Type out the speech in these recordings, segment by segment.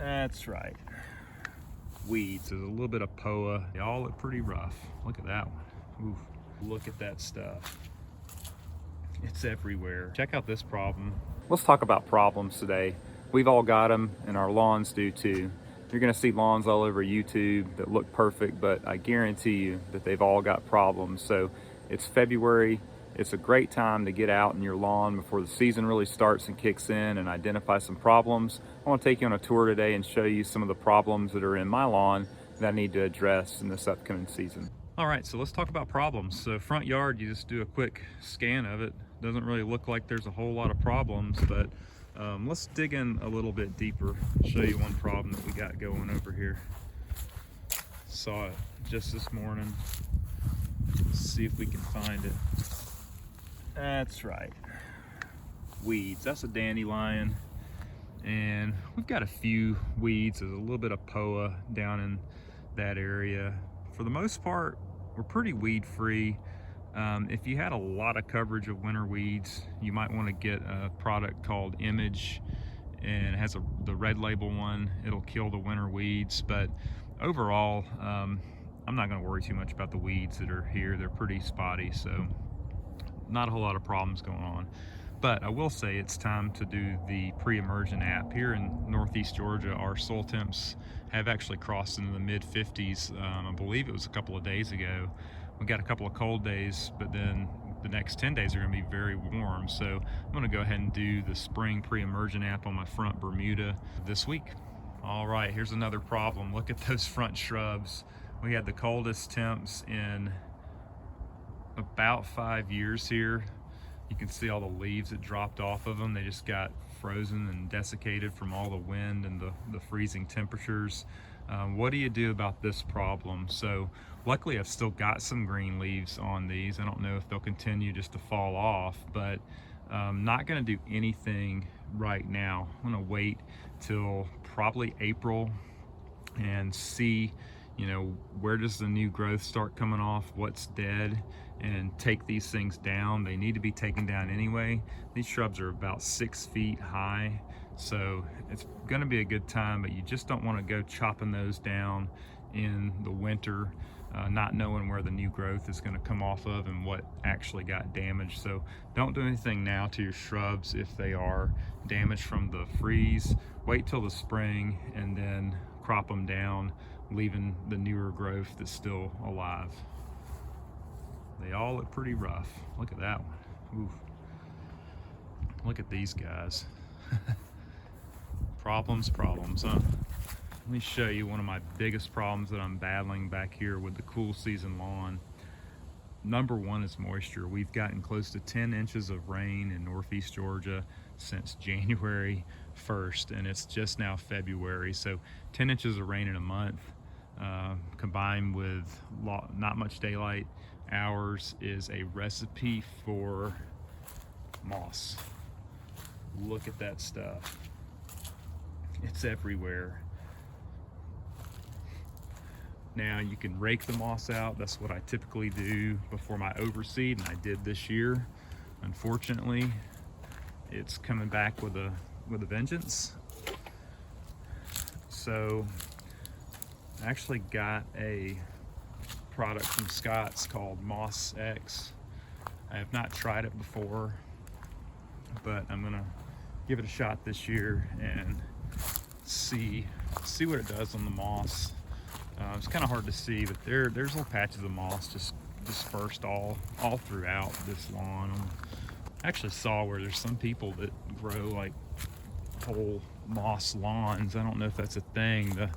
That's right. Weeds. There's a little bit of POA. They all look pretty rough. Look at that one. Oof. Look at that stuff. It's everywhere. Check out this problem. Let's talk about problems today. We've all got them, and our lawns do too. You're gonna see lawns all over YouTube that look perfect, but I guarantee you that they've all got problems. So it's February. It's a great time to get out in your lawn before the season really starts and kicks in and identify some problems. I want to take you on a tour today and show you some of the problems that are in my lawn that I need to address in this upcoming season. All right, so let's talk about problems. So front yard, you just do a quick scan of it. Doesn't really look like there's a whole lot of problems, but let's dig in a little bit deeper. Show you one problem that we got going over here. Saw it just this morning. Let's see if we can find it. That's right. Weeds. That's a dandelion. And we've got a few weeds. There's a little bit of POA down in that area. For the most part, we're pretty weed free. If you had a lot of coverage of winter weeds, you might want to get a product called Image, and it has the red label one. It'll kill the winter weeds, but overall, I'm not going to worry too much about the weeds that are here. They're pretty spotty, so not a whole lot of problems going on. But I will say it's time to do the pre-emergent app. Here in Northeast Georgia, our soil temps have actually crossed into the mid 50s. I believe it was a couple of days ago. We got a couple of cold days, but then the next 10 days are going to be very warm. So I'm going to go ahead and do the Spring Pre-emergent app on my front Bermuda this week. All right, here's another problem. Look at those front shrubs. We had the coldest temps in about 5 years here. You can see all the leaves that dropped off of them. They just got frozen and desiccated from all the wind and the freezing temperatures. What do you do about this problem? So luckily I've still got some green leaves on these. I don't know if they'll continue just to fall off, but not gonna do anything right now. I'm gonna wait till probably April and see, where does the new growth start coming off, what's dead, and take these things down. They need to be taken down anyway. These shrubs are about 6 feet high, so it's going to be a good time, but you just don't want to go chopping those down in the winter, not knowing where the new growth is going to come off of and what actually got damaged. So don't do anything now to your shrubs if they are damaged from the freeze. Wait till the spring and then crop them down, leaving the newer growth that's still alive. They all look pretty rough. Look at that one. Oof. Look at these guys. Problems, huh? Let me show you one of my biggest problems that I'm battling back here with the cool season lawn. Number one is moisture. We've gotten close to 10 inches of rain in Northeast Georgia since January 1st, and it's just now February. So 10 inches of rain in a month, combined with not much daylight hours, is a recipe for moss. Look at that stuff. It's everywhere. Now you can rake the moss out. That's what I typically do before my overseed, and I did this year. Unfortunately, it's coming back with a vengeance. So I actually got a product from Scott's called Moss X. I have not tried it before, but I'm gonna give it a shot this year and see what it does on the moss. It's kind of hard to see, but there's little patches of moss just dispersed all throughout this lawn. I actually saw where there's some people that grow like whole moss lawns. I don't know if that's a thing. The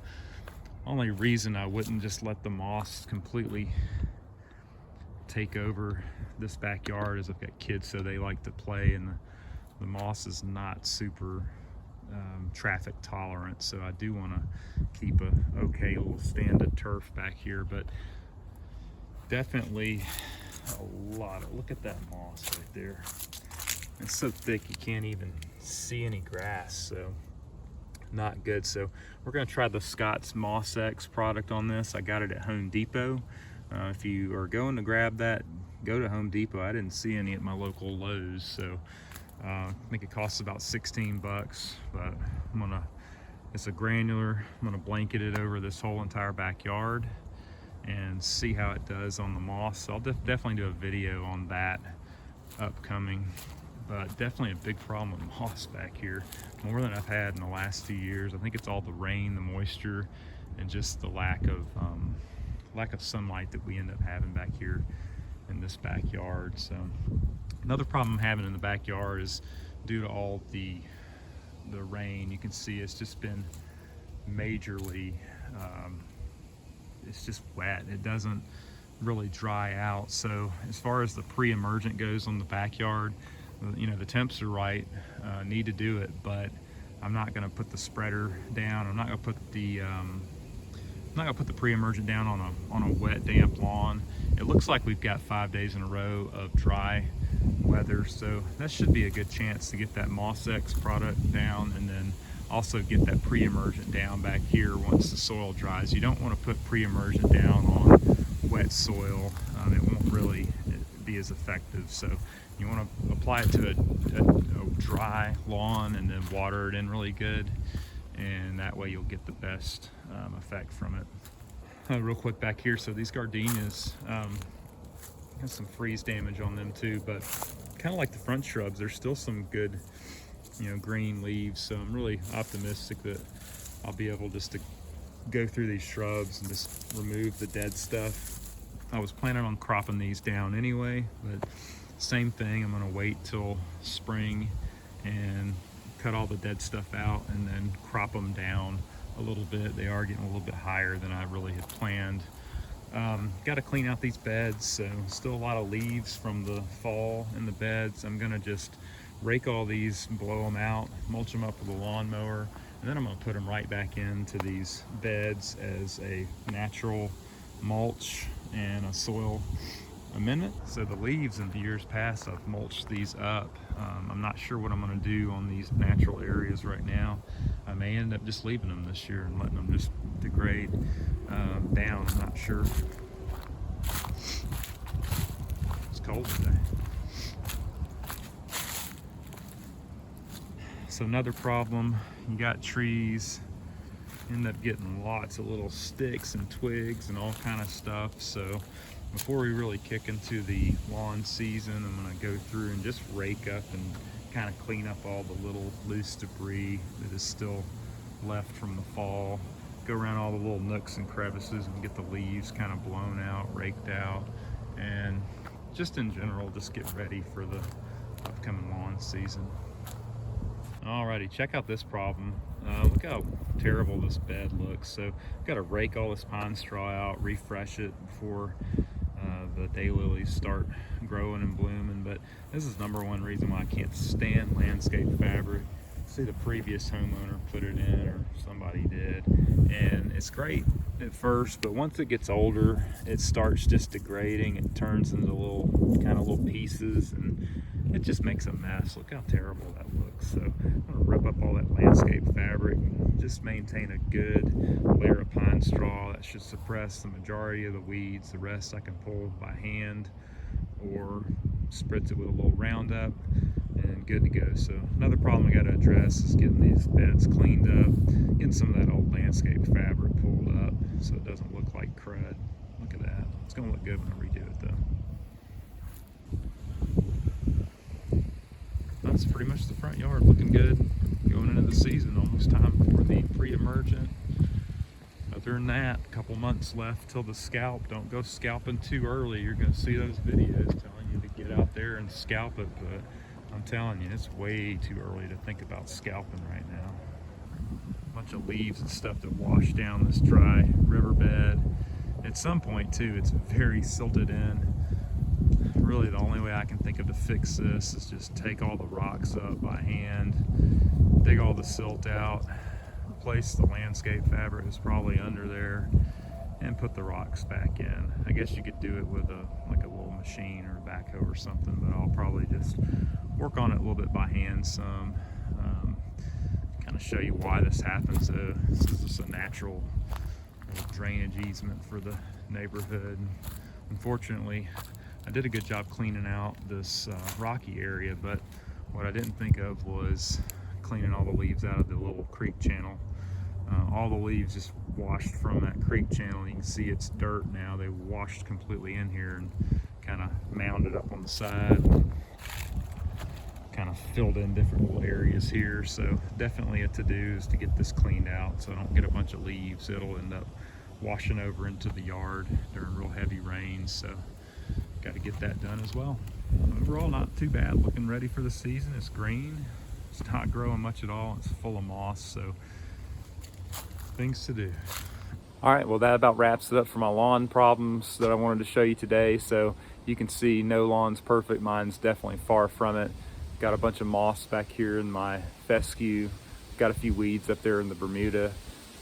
only reason I wouldn't just let the moss completely take over this backyard is I've got kids, so they like to play, and the moss is not super traffic tolerant, so I do want to keep a okay little stand of turf back here, but definitely a lot of, look at that moss right there. It's so thick you can't even see any grass, so not good. So we're going to try the Scott's Moss X product on this. I got it at Home Depot. If you are going to grab that, go to Home Depot. I didn't see any at my local Lowe's, so I think it costs about 16 bucks, but I'm gonna It's a granular. I'm going to blanket it over this whole entire backyard and see how it does on the moss. So I'll definitely do a video on that upcoming. But definitely a big problem with moss back here, more than I've had in the last few years. I think it's all the rain, the moisture, and just the lack of sunlight that we end up having back here in this backyard. So another problem I'm having in the backyard is due to all the rain. You can see it's just been majorly, it's just wet. It doesn't really dry out. So as far as the pre-emergent goes on the backyard, you know, the temps are right, need to do it, but I'm not going to put the spreader down. I'm not going to put the pre-emergent down on a wet, damp lawn. It looks like we've got 5 days in a row of dry weather, so that should be a good chance to get that Moss X product down, and then also get that pre-emergent down back here once the soil dries. You don't want to put pre-emergent down on wet soil. It won't really be as effective. So you want to apply it to a dry lawn and then water it in really good, and that way you'll get the best effect from it. Real quick back here, so these gardenias have some freeze damage on them too, but kind of like the front shrubs, there's still some good, you know, green leaves. So I'm really optimistic that I'll be able just to go through these shrubs and just remove the dead stuff. I was planning on cropping these down anyway, but same thing, I'm gonna wait till spring and cut all the dead stuff out and then crop them down a little bit. They are getting a little bit higher than I really had planned. Got to clean out these beds, so still a lot of leaves from the fall in the beds. I'm gonna just rake all these, blow them out, mulch them up with a lawnmower, and then I'm gonna put them right back into these beds as a natural mulch and a soil amendment. So the leaves in the years past, I've mulched these up. I'm not sure what I'm going to do on these natural areas right now. I may end up just leaving them this year and letting them just degrade down. I'm not sure. It's cold today. So another problem, you got trees, end up getting lots of little sticks and twigs and all kind of stuff. So before we really kick into the lawn season, I'm going to go through and just rake up and kind of clean up all the little loose debris that is still left from the fall. Go around all the little nooks and crevices and get the leaves kind of blown out, raked out, and just in general, just get ready for the upcoming lawn season. Alrighty, check out this problem. Look how terrible this bed looks. So I've got to rake all this pine straw out, refresh it before the daylilies start growing and blooming. But this is number one reason why I can't stand landscape fabric. See, the previous homeowner put it in, or somebody did, and it's great at first, but once it gets older, it starts just degrading. It turns into little pieces, and it just makes a mess. Look how terrible that looks. So I'm gonna rip up all that landscape fabric, just maintain a good layer of pine straw. That should suppress the majority of the weeds. The rest I can pull by hand or spritz it with a little Roundup, and good to go. So another problem I got to address is getting these beds cleaned up, getting some of that old landscape fabric pulled up so it doesn't look like crud. Look at that. It's gonna look good when I redo it though. That's pretty much the front yard looking good going into the season. Almost time for the pre-emergent. Other than that, a couple months left till the scalp. Don't go scalping too early. You're going to see those videos telling you to get out there and scalp it, but I'm telling you, it's way too early to think about scalping right now. A bunch of leaves and stuff that wash down this dry riverbed. At some point too, it's very silted in. Really the only way I can think of to fix this is just take all the rocks up by hand, dig all the silt out, replace the landscape fabric that's probably under there, and put the rocks back in. I guess you could do it with a little machine or a backhoe or something, but I'll probably just work on it a little bit by hand some. Kind of show you why this happens. This is just a natural drainage easement for the neighborhood. Unfortunately, I did a good job cleaning out this rocky area, but what I didn't think of was cleaning all the leaves out of the little creek channel All the leaves just washed from that creek channel. You can see it's dirt now. They washed completely in here and kind of mounded up on the side, and kind of filled in different little areas here. So definitely a to-do is to get this cleaned out so I don't get a bunch of leaves. It'll end up washing over into the yard during real heavy rains. So got to get that done as well. Overall, not too bad. Looking ready for the season. It's green. It's not growing much at all. It's full of moss. So things to do. All right, well, that about wraps it up for my lawn problems that I wanted to show you today. So you can see no lawn's perfect. Mine's definitely far from it. Got a bunch of moss back here in my fescue. Got a few weeds up there in the Bermuda.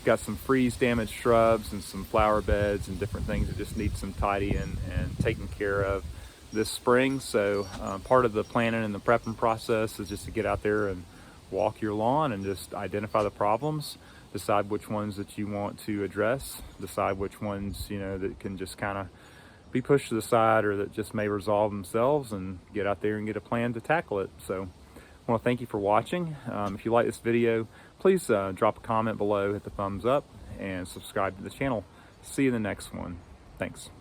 Got some freeze damaged shrubs and some flower beds and different things that just need some tidying and taking care of this spring. So part of the planning and the prepping process is just to get out there and walk your lawn and just identify the problems, decide which ones that you want to address, decide which ones, you know, that can just kind of be pushed to the side or that just may resolve themselves, and get out there and get a plan to tackle it. So I want to thank you for watching. If you like this video, please drop a comment below, hit the thumbs up, and subscribe to the channel. See you in the next one. Thanks.